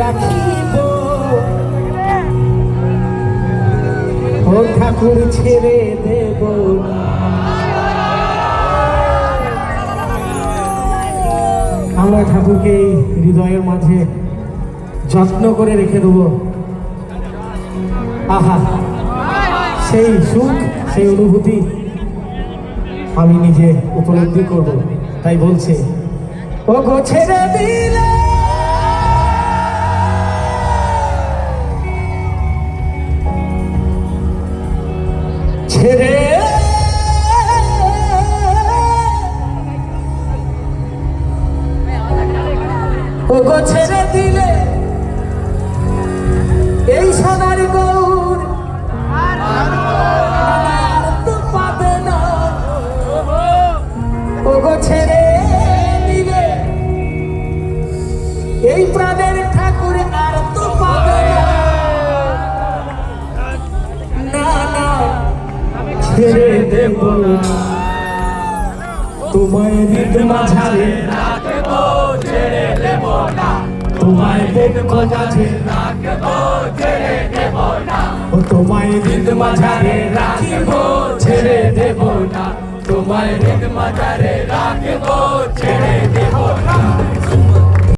রাখিব ও ঠাকুর ছেড়ে দেব না। আমরা ঠাকুরকে এই হৃদয়ের মাঝে যত্ন করে রেখে দেব। আহা, সেই সুখ, সেই অনুভূতি আমি নিজে উপলব্ধি করব। তাই বলছে, ও গো ছেড়ে দিলে ছেড়ে ও গো ছেড়ে দিলে এই সোনার গৌর আর তো পাবে না। ও গো ছেড়ে দিলে এই প্রাণের ঠাকুর আর তো পাবে না। না না, ছেড়ে দেব না তোমায় হৃদ মাঝারে রাখব, ছেড়ে দেব না তোমায় হৃদ মাঝারে রাখব, ছেড়ে দেব না ও তোমায় হৃদ মাঝারে রাখব, ছেড়ে দেব না তোমায় হৃদ মাঝারে রাখব, ছেড়ে দেব